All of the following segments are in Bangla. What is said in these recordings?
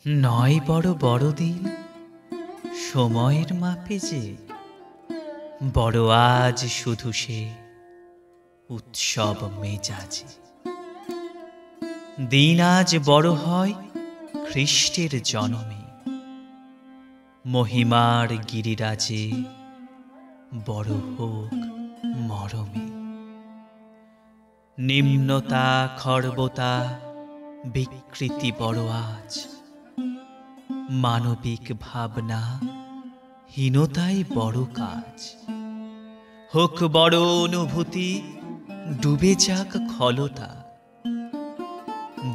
নয় বড় বড়দিন সময়ের মাপে যে, বড় আজ শুধু সে উৎসব মেজাজে। দিন আজ বড় হয় খ্রিস্টের জনমে, মহিমার গিরিরাজে বড় হোক মরমে। নিম্নতা খর্বতা বিকৃতি বড় আজ, মানবিক ভাবনা হীনতাই বড় কাজ। হোক বড় অনুভূতি ডুবে যাক খলতা,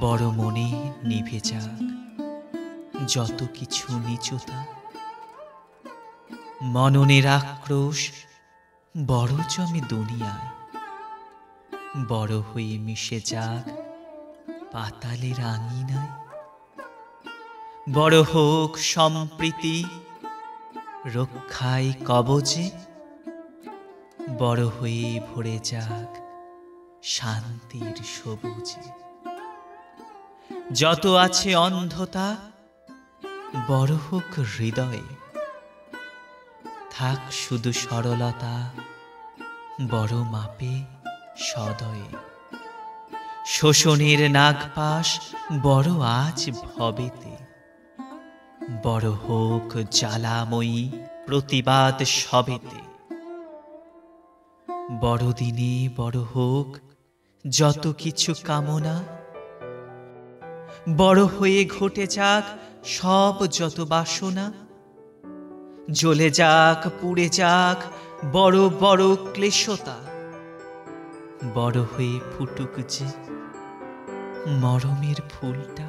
বড় মনে নিভে যাক যত কিছু নীচতা। মননের আক্রোশ বড় জমে দুনিয়ায়, বড় হয়ে মিশে যাক পাতালের আঙিনায়। বড় হোক সম্প্রীতি রক্ষায় কবচে, বড় হয়ে ভরে যাক শান্তির সবুজে। যত আছে অন্ধতা বড় হোক হৃদয়ে, থাক শুধু সরলতা বড় মাপে সদয়ে। শোষণের নাগপাশ বড় আজ ভবেতে, বড় হোক জ্বালাময়ী প্রতিবাদ সবেতে। বড়দিনে বড় হোক যত কিছু কামনা, বড় হয়ে ঘটে যাক সব যত বাসনা। জ্বলে যাক পুড়ে যাক বড় বড় ক্লেশতা, বড় হয়ে ফুটুক যে মরমের ফুলটা।